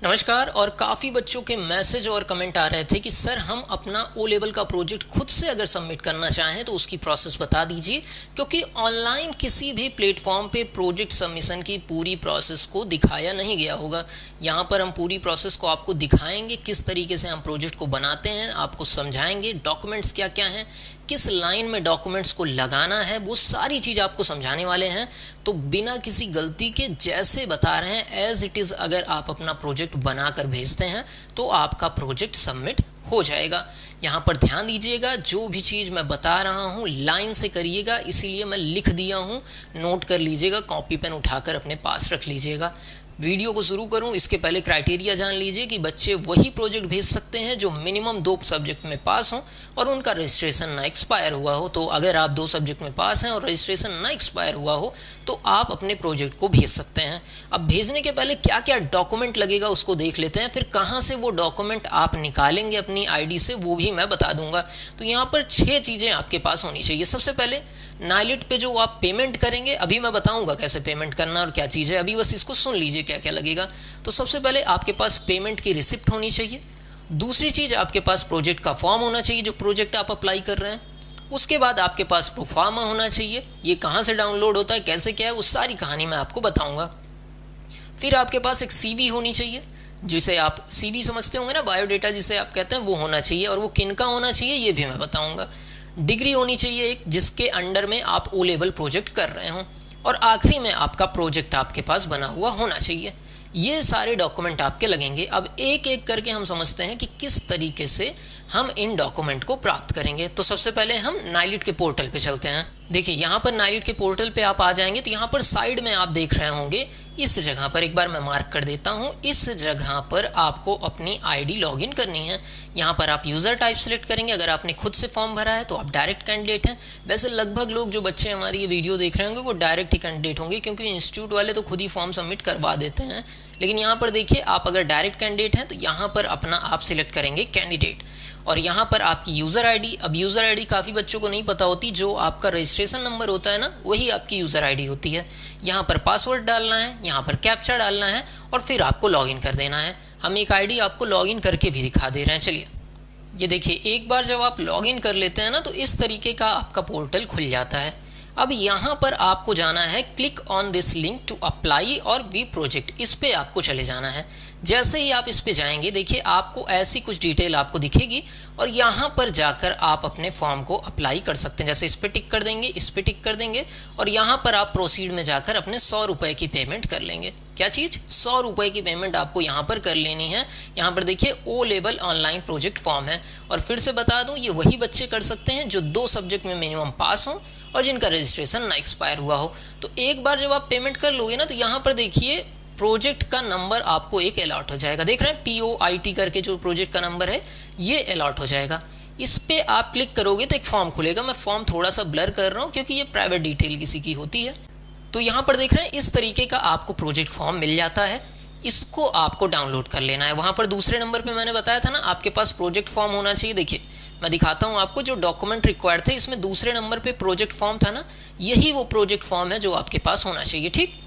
नमस्कार। और काफ़ी बच्चों के मैसेज और कमेंट आ रहे थे कि सर हम अपना ओ लेवल का प्रोजेक्ट खुद से अगर सबमिट करना चाहें तो उसकी प्रोसेस बता दीजिए, क्योंकि ऑनलाइन किसी भी प्लेटफॉर्म पे प्रोजेक्ट सबमिशन की पूरी प्रोसेस को दिखाया नहीं गया होगा। यहाँ पर हम पूरी प्रोसेस को आपको दिखाएंगे, किस तरीके से हम प्रोजेक्ट को बनाते हैं, आपको समझाएंगे डॉक्यूमेंट्स क्या क्या हैं, किस लाइन में डॉक्यूमेंट्स को लगाना है, वो सारी चीज़ आपको समझाने वाले हैं। तो बिना किसी गलती के जैसे बता रहे हैं एज इट इज़ अगर आप अपना प्रोजेक्ट बनाकर भेजते हैं तो आपका प्रोजेक्ट सबमिट हो जाएगा। यहाँ पर ध्यान दीजिएगा, जो भी चीज़ मैं बता रहा हूँ लाइन से करिएगा, इसीलिए मैं लिख दिया हूँ, नोट कर लीजिएगा, कॉपी पेन उठाकर अपने पास रख लीजिएगा। वीडियो को शुरू करूं इसके पहले क्राइटेरिया जान लीजिए कि बच्चे वही प्रोजेक्ट भेज सकते हैं जो मिनिमम 2 सब्जेक्ट में पास हों और उनका रजिस्ट्रेशन ना एक्सपायर हुआ हो। तो अगर आप 2 सब्जेक्ट में पास हैं और रजिस्ट्रेशन ना एक्सपायर हुआ हो तो आप अपने प्रोजेक्ट को भेज सकते हैं। अब भेजने के पहले क्या क्या डॉक्यूमेंट लगेगा उसको देख लेते हैं, फिर कहाँ से वो डॉक्यूमेंट आप निकालेंगे अपनी आईडी से वो भी मैं बता दूंगा। तो यहाँ पर 6 चीज़ें आपके पास होनी चाहिए। सबसे पहले नाइलिट पे जो आप पेमेंट करेंगे, अभी मैं बताऊंगा कैसे पेमेंट करना और क्या चीज़ है, अभी बस इसको सुन लीजिए क्या क्या लगेगा। तो सबसे पहले आपके पास पेमेंट की रिसिप्ट होनी चाहिए। दूसरी चीज़ आपके पास प्रोजेक्ट का फॉर्म होना चाहिए जो प्रोजेक्ट आप अप्लाई कर रहे हैं। उसके बाद आपके पास प्रोफार्मा होना चाहिए, ये कहाँ से डाउनलोड होता है, कैसे क्या है, वो सारी कहानी मैं आपको बताऊँगा। फिर आपके पास एक CV होनी चाहिए, जिसे आप CV समझते होंगे ना, बायोडेटा जिसे आप कहते हैं, वो होना चाहिए। और वो किन का होना चाहिए ये भी मैं बताऊँगा। डिग्री होनी चाहिए एक, जिसके अंडर में आप ओ लेवल प्रोजेक्ट कर रहे हों। और आखिरी में आपका प्रोजेक्ट आपके पास बना हुआ होना चाहिए। ये सारे डॉक्यूमेंट आपके लगेंगे। अब एक एक करके हम समझते हैं कि किस तरीके से हम इन डॉक्यूमेंट को प्राप्त करेंगे। तो सबसे पहले हम नाइलिट के पोर्टल पे चलते हैं। देखिए यहाँ पर नाइलिट के पोर्टल पे आप आ जाएंगे तो यहाँ पर साइड में आप देख रहे होंगे, इस जगह पर एक बार मैं मार्क कर देता हूँ, इस जगह पर आपको अपनी आईडी लॉगिन करनी है। यहाँ पर आप यूज़र टाइप सेलेक्ट करेंगे। अगर आपने खुद से फॉर्म भरा है तो आप डायरेक्ट कैंडिडेट हैं। वैसे लगभग लोग जो बच्चे हमारी ये वीडियो देख रहे होंगे वो डायरेक्ट ही कैंडिडेट होंगे, क्योंकि इंस्टीट्यूट वाले तो खुद ही फॉर्म सबमिट करवा देते हैं। लेकिन यहाँ पर देखिए, आप अगर डायरेक्ट कैंडिडेट हैं तो यहाँ पर अपना आप सिलेक्ट करेंगे कैंडिडेट, और यहाँ पर आपकी यूज़र आईडी। अब यूज़र आईडी काफ़ी बच्चों को नहीं पता होती, जो आपका रजिस्ट्रेशन नंबर होता है ना, वही आपकी यूज़र आईडी होती है। यहाँ पर पासवर्ड डालना है, यहाँ पर कैप्चा डालना है और फिर आपको लॉगिन कर देना है। हम एक आईडी आपको लॉगिन करके भी दिखा दे रहे हैं। चलिए ये देखिए, एक बार जब आप लॉगिन कर लेते हैं ना तो इस तरीके का आपका पोर्टल खुल जाता है। अब यहाँ पर आपको जाना है click on this link to apply और वी प्रोजेक्ट, इस पे आपको चले जाना है। जैसे ही आप इस पे जाएंगे देखिए आपको ऐसी कुछ डिटेल आपको दिखेगी और यहाँ पर जाकर आप अपने फॉर्म को अप्लाई कर सकते हैं। जैसे इस पे टिक कर देंगे, इस पे टिक कर देंगे और यहाँ पर आप प्रोसीड में जाकर अपने 100 रुपये की पेमेंट कर लेंगे। क्या चीज़? 100 रुपये की पेमेंट आपको यहाँ पर कर लेनी है। यहाँ पर देखिए O level online project form है। और फिर से बता दूँ, ये वही बच्चे कर सकते हैं जो 2 सब्जेक्ट में मिनिमम पास हों और जिनका रजिस्ट्रेशन ना एक्सपायर हुआ हो। तो एक बार जब आप पेमेंट कर लोगे ना तो यहाँ पर देखिए प्रोजेक्ट का नंबर आपको एक अलॉट हो जाएगा। देख रहे हैं POIT करके जो प्रोजेक्ट का नंबर है ये अलॉट हो जाएगा। इस पे आप क्लिक करोगे तो एक फॉर्म खुलेगा। मैं फॉर्म थोड़ा सा ब्लर कर रहा हूँ क्योंकि ये प्राइवेट डिटेल किसी की होती है। तो यहाँ पर देख रहे हैं इस तरीके का आपको प्रोजेक्ट फॉर्म मिल जाता है। इसको आपको डाउनलोड कर लेना है। वहाँ पर दूसरे नंबर पे मैंने बताया था ना, आपके पास प्रोजेक्ट फॉर्म होना चाहिए। देखिए मैं दिखाता हूँ आपको, जो डॉक्यूमेंट रिक्वायर्ड थे इसमें दूसरे नंबर पे प्रोजेक्ट फॉर्म था ना, यही वो प्रोजेक्ट फॉर्म है जो आपके पास होना चाहिए। ठीक,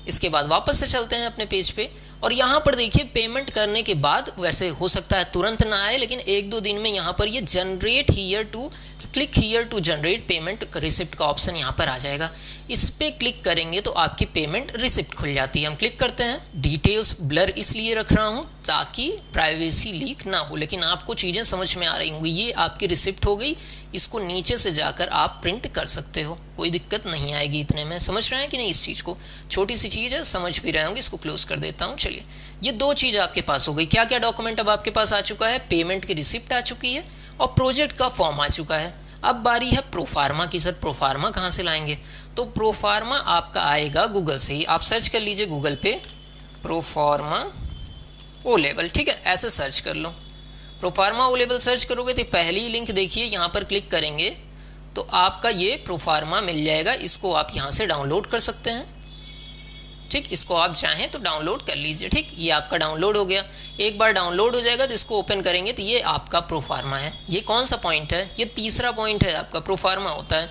इसके बाद वापस से चलते हैं अपने पेज पे और यहाँ पर देखिए पेमेंट करने के बाद, वैसे हो सकता है तुरंत ना आए लेकिन 1-2 दिन में यहाँ पर ये generate here to click here to generate payment receipt का ऑप्शन यहाँ पर आ जाएगा। इस पे क्लिक करेंगे तो आपकी पेमेंट रिसिप्ट खुल जाती है। हम क्लिक करते हैं। डिटेल्स ब्लर इसलिए रख रहा हूँ ताकि प्राइवेसी लीक ना हो, लेकिन आपको चीज़ें समझ में आ रही होंगी। ये आपकी रिसिप्ट हो गई, इसको नीचे से जाकर आप प्रिंट कर सकते हो, कोई दिक्कत नहीं आएगी इतने में। समझ रहे हैं कि नहीं इस चीज़ को? छोटी सी चीज़ है, समझ भी रहे होंगे। इसको क्लोज कर देता हूँ। चलिए ये 2 चीज़ आपके पास हो गई। क्या क्या डॉक्यूमेंट अब आपके पास आ चुका है? पेमेंट की रिसिप्ट आ चुकी है और प्रोजेक्ट का फॉर्म आ चुका है। अब बारी है प्रोफार्मा की। सर प्रोफार्मा कहाँ से लाएंगे? तो प्रोफार्मा आपका आएगा गूगल से ही। आप सर्च कर लीजिए गूगल पे प्रोफार्मा ओ लेवल। ठीक है, ऐसे सर्च कर लो। प्रोफार्मा ओ लेवल सर्च करोगे तो पहली लिंक देखिए, यहाँ पर क्लिक करेंगे तो आपका ये प्रोफार्मा मिल जाएगा। इसको आप यहाँ से डाउनलोड कर सकते हैं। ठीक, इसको आप चाहें तो डाउनलोड कर लीजिए। ठीक, ये आपका डाउनलोड हो गया। एक बार डाउनलोड हो जाएगा तो इसको ओपन करेंगे तो ये आपका प्रोफार्मा है। ये कौन सा पॉइंट है? ये तीसरा पॉइंट है आपका, प्रोफार्मा होता है।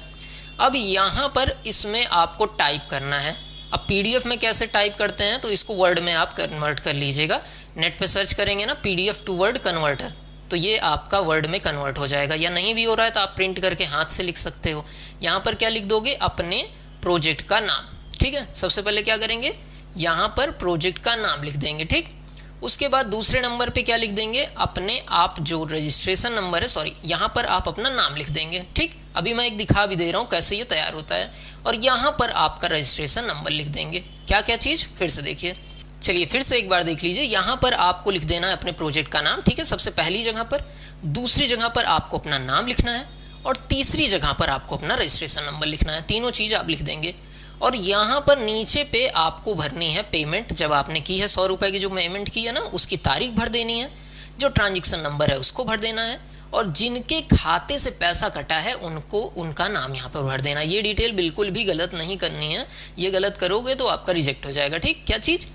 अब यहाँ पर इसमें आपको टाइप करना है। अब पीडीएफ में कैसे टाइप करते हैं, तो इसको वर्ड में आप कन्वर्ट कर लीजिएगा। नेट पे सर्च करेंगे ना पीडीएफ टू वर्ड कन्वर्टर, तो ये आपका वर्ड में कन्वर्ट हो जाएगा। या नहीं भी हो रहा है तो आप प्रिंट करके हाथ से लिख सकते हो। यहाँ पर क्या लिख दोगे, अपने प्रोजेक्ट का नाम। ठीक है, सबसे पहले क्या करेंगे, यहाँ पर प्रोजेक्ट का नाम लिख देंगे। ठीक, उसके बाद दूसरे नंबर पे क्या लिख देंगे, अपने आप जो रजिस्ट्रेशन नंबर है, सॉरी, यहाँ पर आप अपना नाम लिख देंगे। ठीक, अभी मैं एक दिखा भी दे रहा हूँ कैसे ये तैयार होता है। और यहाँ पर आपका रजिस्ट्रेशन नंबर लिख देंगे। क्या क्या चीज़, फिर से देखिए, चलिए फिर से एक बार देख लीजिए। यहाँ पर आपको लिख देना है अपने प्रोजेक्ट का नाम। ठीक है, सबसे पहली जगह पर, दूसरी जगह पर आपको अपना नाम लिखना है, और तीसरी जगह पर आपको अपना रजिस्ट्रेशन नंबर लिखना है। तीनों चीज़ आप लिख देंगे। और यहाँ पर नीचे पे आपको भरनी है पेमेंट। जब आपने की है 100 रुपये की जो पेमेंट की है ना, उसकी तारीख भर देनी है, जो ट्रांजेक्शन नंबर है उसको भर देना है, और जिनके खाते से पैसा कटा है उनको उनका नाम यहाँ पर भर देना। ये डिटेल बिल्कुल भी गलत नहीं करनी है, ये गलत करोगे तो आपका रिजेक्ट हो जाएगा। ठीक, क्या चीज़,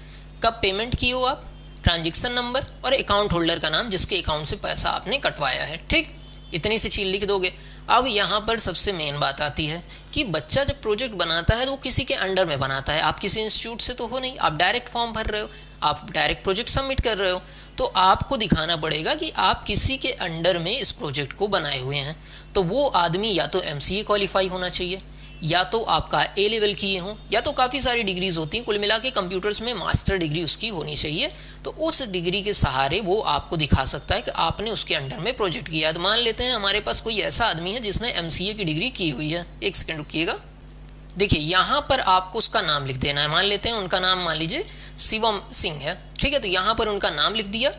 कब पेमेंट की हो आप, ट्रांजेक्शन नंबर और अकाउंट होल्डर का नाम जिसके अकाउंट से पैसा आपने कटवाया है। ठीक, इतनी सी चीज़ लिख दोगे। अब यहाँ पर सबसे मेन बात आती है कि बच्चा जब प्रोजेक्ट बनाता है तो वो किसी के अंडर में बनाता है। आप किसी इंस्टीट्यूट से तो हो नहीं, आप डायरेक्ट फॉर्म भर रहे हो, आप डायरेक्ट प्रोजेक्ट सबमिट कर रहे हो, तो आपको दिखाना पड़ेगा कि आप किसी के अंडर में इस प्रोजेक्ट को बनाए हुए हैं। तो वो आदमी या तो MCA क्वालिफाई होना चाहिए, या तो आपका A लेवल किए हों, या तो काफ़ी सारी डिग्रीज होती हैं, कुल मिला के कंप्यूटर्स में मास्टर डिग्री उसकी होनी चाहिए। तो उस डिग्री के सहारे वो आपको दिखा सकता है कि आपने उसके अंडर में प्रोजेक्ट किया है। तो मान लेते हैं हमारे पास कोई ऐसा आदमी है जिसने MCA की डिग्री की हुई है। एक सेकेंड रुकिएगा, देखिए यहाँ पर आपको उसका नाम लिख देना है। मान लेते हैं उनका नाम मान लीजिए शिवम सिंह है। ठीक है, तो यहाँ पर उनका नाम लिख दिया,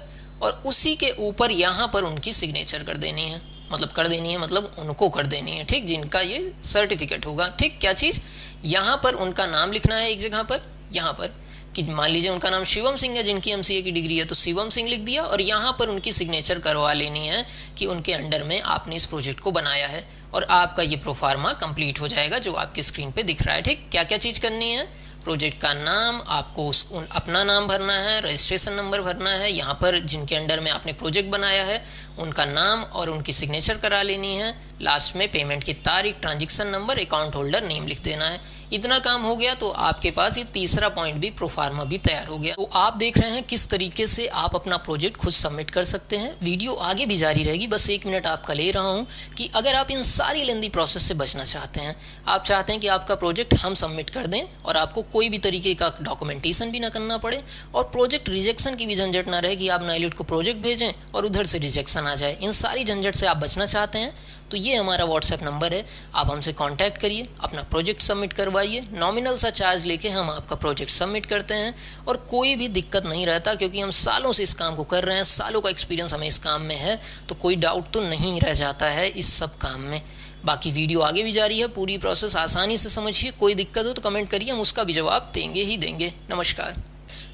और उसी के ऊपर यहाँ पर उनकी सिग्नेचर कर देनी है, मतलब उनको कर देनी है। ठीक, जिनका ये सर्टिफिकेट होगा। ठीक, क्या चीज़, यहाँ पर उनका नाम लिखना है एक जगह पर, यहाँ पर कि मान लीजिए उनका नाम शिवम सिंह है, जिनकी MCA की डिग्री है, तो शिवम सिंह लिख दिया, और यहाँ पर उनकी सिग्नेचर करवा लेनी है कि उनके अंडर में आपने इस प्रोजेक्ट को बनाया है, और आपका ये प्रोफार्मा कंप्लीट हो जाएगा जो आपके स्क्रीन पे दिख रहा है। ठीक, क्या क्या चीज़ करनी है, प्रोजेक्ट का नाम, आपको अपना नाम भरना है, रजिस्ट्रेशन नंबर भरना है, यहाँ पर जिनके अंडर में आपने प्रोजेक्ट बनाया है उनका नाम और उनकी सिग्नेचर करा लेनी है, लास्ट में पेमेंट की तारीख, transaction number, account holder name लिख देना है। इतना काम हो गया तो आपके पास ये तीसरा पॉइंट भी, प्रोफार्मा भी तैयार हो गया। तो आप देख रहे हैं किस तरीके से आप अपना प्रोजेक्ट खुद सबमिट कर सकते हैं। वीडियो आगे भी जारी रहेगी, बस 1 मिनट आपका ले रहा हूँ कि अगर आप इन सारी लेंदी प्रोसेस से बचना चाहते हैं, आप चाहते हैं कि आपका प्रोजेक्ट हम सबमिट कर दें और आपको कोई भी तरीके का डॉक्यूमेंटेशन भी ना करना पड़े, और प्रोजेक्ट रिजेक्शन की भी झंझट ना रहे कि आप नाइलिट को प्रोजेक्ट भेजें और उधर से रिजेक्शन आ जाए, इन सारी झंझट से आप बचना चाहते हैं, तो ये हमारा व्हाट्सएप नंबर है। आप हमसे कांटेक्ट करिए, अपना प्रोजेक्ट सबमिट करवाइए, नॉमिनल सा चार्ज लेके हम आपका प्रोजेक्ट सबमिट करते हैं, और कोई भी दिक्कत नहीं रहता क्योंकि हम सालों से इस काम को कर रहे हैं, सालों का एक्सपीरियंस हमें इस काम में है, तो कोई डाउट तो नहीं रह जाता है इस सब काम में। बाकी वीडियो आगे भी जारी है, पूरी प्रोसेस आसानी से समझिए। कोई दिक्कत हो तो कमेंट करिए, हम उसका भी जवाब देंगे ही देंगे। नमस्कार।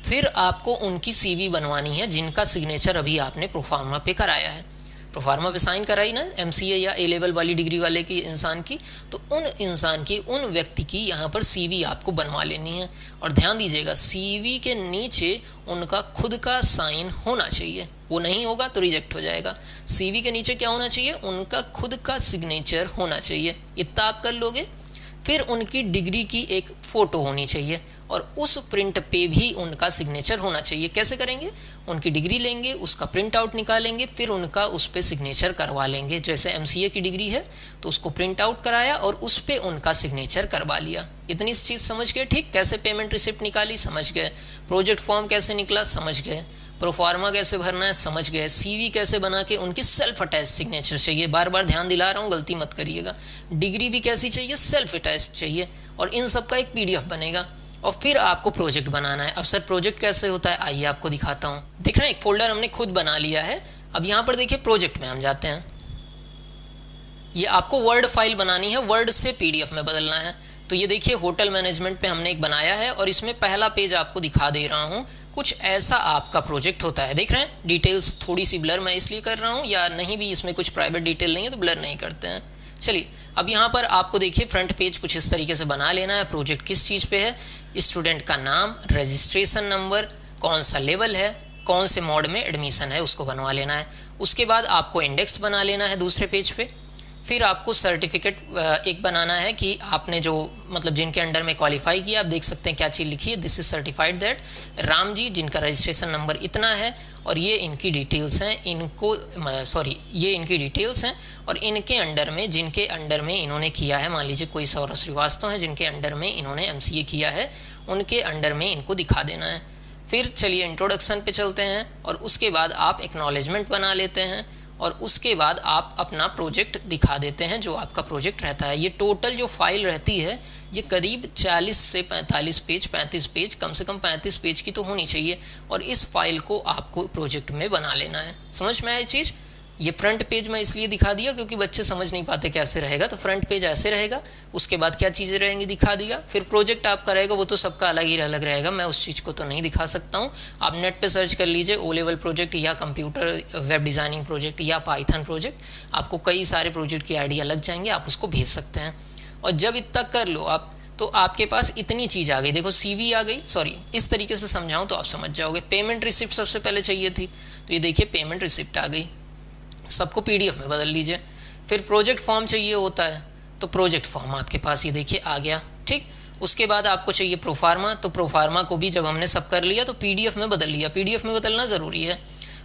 फिर आपको उनकी CV बनवानी है जिनका सिग्नेचर अभी आपने प्रोफार्मा पे कराया है। प्रोफार्मा पे साइन कराई ना MCA या A लेवल वाली डिग्री वाले की इंसान की, तो उन इंसान की, उन व्यक्ति की यहाँ पर CV आपको बनवा लेनी है। और ध्यान दीजिएगा, CV के नीचे उनका खुद का साइन होना चाहिए, वो नहीं होगा तो रिजेक्ट हो जाएगा। CV के नीचे क्या होना चाहिए, उनका खुद का सिग्नेचर होना चाहिए। इतना आप कर लोगे। फिर उनकी डिग्री की एक फ़ोटो होनी चाहिए, और उस प्रिंट पे भी उनका सिग्नेचर होना चाहिए। कैसे करेंगे, उनकी डिग्री लेंगे, उसका प्रिंट आउट निकालेंगे, फिर उनका उस पर सिग्नेचर करवा लेंगे। जैसे MCA की डिग्री है तो उसको प्रिंट आउट कराया और उस पर उनका सिग्नेचर करवा लिया। इतनी चीज़ समझ गए। ठीक, कैसे पेमेंट रिसिप्ट निकाली समझ गए, प्रोजेक्ट फॉर्म कैसे निकला समझ गए, प्रोफार्मा कैसे भरना है समझ गए, CV कैसे बना के उनकी सेल्फ अटैच सिग्नेचर चाहिए। बार बार ध्यान दिला रहा हूँ, गलती मत करिएगा। डिग्री भी कैसी चाहिए, सेल्फ अटैच चाहिए, और इन सब का एक PDF बनेगा। और फिर आपको प्रोजेक्ट बनाना है। अब सर प्रोजेक्ट कैसे होता है, आइए आपको दिखाता हूँ। देख रहे हैं, एक फोल्डर हमने खुद बना लिया है। अब यहाँ पर देखिए प्रोजेक्ट में हम जाते हैं। ये आपको वर्ड फाइल बनानी है, वर्ड से PDF में बदलना है। तो ये देखिए होटल मैनेजमेंट पे हमने एक बनाया है, और इसमें पहला पेज आपको दिखा दे रहा हूँ। कुछ ऐसा आपका प्रोजेक्ट होता है। देख रहे हैं, डिटेल्स थोड़ी सी ब्लर मैं इसलिए कर रहा हूँ, या नहीं भी इसमें कुछ प्राइवेट डिटेल नहीं है तो ब्लर नहीं करते हैं। चलिए, अब यहाँ पर आपको देखिए फ्रंट पेज कुछ इस तरीके से बना लेना है। प्रोजेक्ट किस चीज़ पे है, स्टूडेंट का नाम, रजिस्ट्रेशन नंबर, कौन सा लेवल है, कौन से मोड में एडमिशन है, उसको बनवा लेना है। उसके बाद आपको इंडेक्स बना लेना है दूसरे पेज पे। फिर आपको सर्टिफिकेट एक बनाना है कि आपने जो मतलब जिनके अंडर में क्वालिफाई किया। आप देख सकते हैं क्या चीज़ लिखी है, this is certified that Ram ji, जिनका रजिस्ट्रेशन नंबर इतना है और ये इनकी डिटेल्स हैं, ये इनकी डिटेल्स हैं और इनके अंडर में, जिनके अंडर में इन्होंने किया है, मान लीजिए कोई सौरभ श्रीवास्तव है जिनके अंडर में इन्होंने MCA किया है, उनके अंडर में इनको दिखा देना है। फिर चलिए इंट्रोडक्शन पे चलते हैं और उसके बाद आप एक्नॉलेजमेंट बना लेते हैं और उसके बाद आप अपना प्रोजेक्ट दिखा देते हैं जो आपका प्रोजेक्ट रहता है। ये टोटल जो फाइल रहती है ये करीब 40 से 45 पेज, 35 पेज, कम से कम 35 पेज की तो होनी चाहिए और इस फाइल को आपको प्रोजेक्ट में बना लेना है। समझ में आया चीज़? ये फ्रंट पेज मैं इसलिए दिखा दिया क्योंकि बच्चे समझ नहीं पाते कैसे रहेगा, तो फ्रंट पेज ऐसे रहेगा, उसके बाद क्या चीज़ें रहेंगी दिखा दिया। फिर प्रोजेक्ट आपका रहेगा, वो तो सबका अलग ही अलग रहेगा, मैं उस चीज़ को तो नहीं दिखा सकता हूँ। आप नेट पे सर्च कर लीजिए O लेवल प्रोजेक्ट या कंप्यूटर वेब डिज़ाइनिंग प्रोजेक्ट या पाइथन प्रोजेक्ट, आपको कई सारे प्रोजेक्ट की आइडिया लग जाएंगे, आप उसको भेज सकते हैं। और जब इतना कर लो आप, तो आपके पास इतनी चीज़ आ गई, देखो CV आ गई, इस तरीके से समझाऊँ तो आप समझ जाओगे। पेमेंट रिसिप्ट सबसे पहले चाहिए थी, तो ये देखिए पेमेंट रिसिप्ट आ गई, सबको PDF में बदल लीजिए। फिर प्रोजेक्ट फॉर्म चाहिए होता है, तो प्रोजेक्ट फॉर्म आपके पास ये देखिए आ गया, ठीक। उसके बाद आपको चाहिए प्रोफार्मा, तो प्रोफार्मा को भी जब हमने सब कर लिया तो PDF में बदल लिया, PDF में बदलना ज़रूरी है।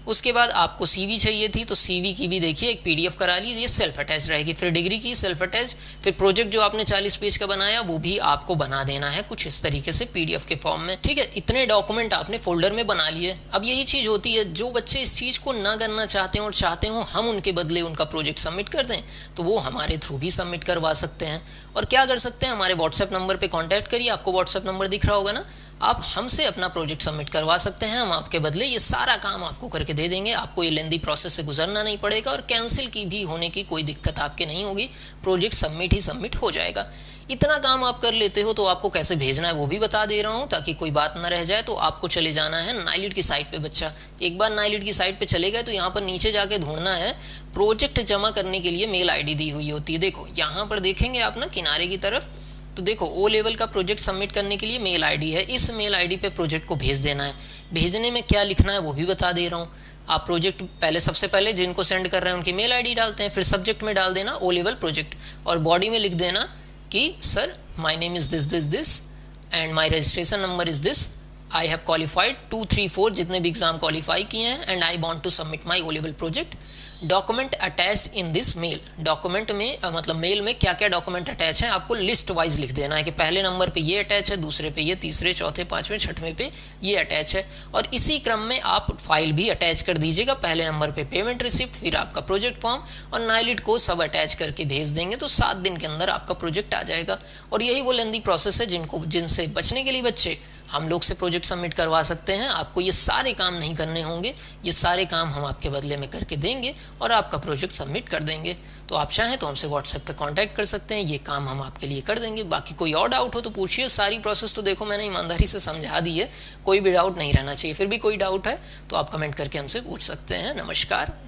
उसके बाद आपको CV चाहिए थी, तो CV की भी देखिए एक PDF करा ली, ये सेल्फ अटैच रहेगी। फिर डिग्री की सेल्फ अटैच, फिर प्रोजेक्ट जो आपने 40 पेज का बनाया वो भी आपको बना देना है कुछ इस तरीके से PDF के फॉर्म में, ठीक है। इतने डॉक्यूमेंट आपने फोल्डर में बना लिए। अब यही चीज़ होती है, जो बच्चे इस चीज़ को ना करना चाहते हैं और चाहते हो हम उनके बदले उनका प्रोजेक्ट सबमिट कर दें, तो वो हमारे थ्रू भी सबमिट करवा सकते हैं। और क्या कर सकते हैं, हमारे व्हाट्सएप नंबर पर कॉन्टैक्ट करिए, आपको व्हाट्सएप नंबर दिख रहा होगा ना, आप हमसे अपना प्रोजेक्ट सबमिट करवा सकते हैं। हम आपके बदले ये सारा काम आपको करके दे देंगे, आपको ये लेंदी प्रोसेस से गुजरना नहीं पड़ेगा और कैंसिल की भी होने की कोई दिक्कत आपके नहीं होगी, प्रोजेक्ट सबमिट ही सबमिट हो जाएगा। इतना काम आप कर लेते हो तो आपको कैसे भेजना है वो भी बता दे रहा हूँ ताकि कोई बात ना रह जाए। तो आपको चले जाना है नाइलिट की साइट पे बच्चा, एक बार नाइलिट की साइट पे चले गए तो यहाँ पर नीचे जाके ढूंढना है प्रोजेक्ट जमा करने के लिए मेल ID दी हुई होती है। देखो यहाँ पर देखेंगे आप ना किनारे की तरफ, तो देखो O लेवल का प्रोजेक्ट सबमिट करने के लिए मेल ID है, इस मेल ID पे प्रोजेक्ट को भेज देना है। भेजने में क्या लिखना है वो भी बता दे रहा हूँ। आप प्रोजेक्ट पहले सबसे पहले जिनको सेंड कर रहे हैं उनकी मेल ID डालते हैं, फिर सब्जेक्ट में डाल देना O लेवल प्रोजेक्ट और बॉडी में लिख देना कि sir my name is this and my registration number is this, I have qualified 2, 3, 4 जितने भी एग्जाम क्वालिफाई किए हैं and I want to submit my O level project. Document attached in this mail, document में मतलब mail में क्या क्या document attach हैं आपको लिस्ट वाइज लिख देना है कि पहले नंबर पे ये अटैच है, दूसरे पे ये, तीसरे, चौथे, पांचवें, छठवें पे ये अटैच है। और इसी क्रम में आप फाइल भी अटैच कर दीजिएगा, पहले नंबर पे पेमेंट रिसिप्ट, फिर आपका प्रोजेक्ट फॉर्म और नाइलिट को सब अटैच करके भेज देंगे तो 7 दिन के अंदर आपका प्रोजेक्ट आ जाएगा। और यही वो लेंदी प्रोसेस है जिनसे बचने के लिए बच्चे हम लोग से प्रोजेक्ट सबमिट करवा सकते हैं। आपको ये सारे काम नहीं करने होंगे, ये सारे काम हम आपके बदले में करके देंगे और आपका प्रोजेक्ट सबमिट कर देंगे। तो आप चाहें तो हमसे व्हाट्सएप पे कांटेक्ट कर सकते हैं, ये काम हम आपके लिए कर देंगे। बाकी कोई और डाउट हो तो पूछिए, सारी प्रोसेस तो देखो मैंने ईमानदारी से समझा दी है, कोई भी डाउट नहीं रहना चाहिए। फिर भी कोई डाउट है तो आप कमेंट करके हमसे पूछ सकते हैं। नमस्कार।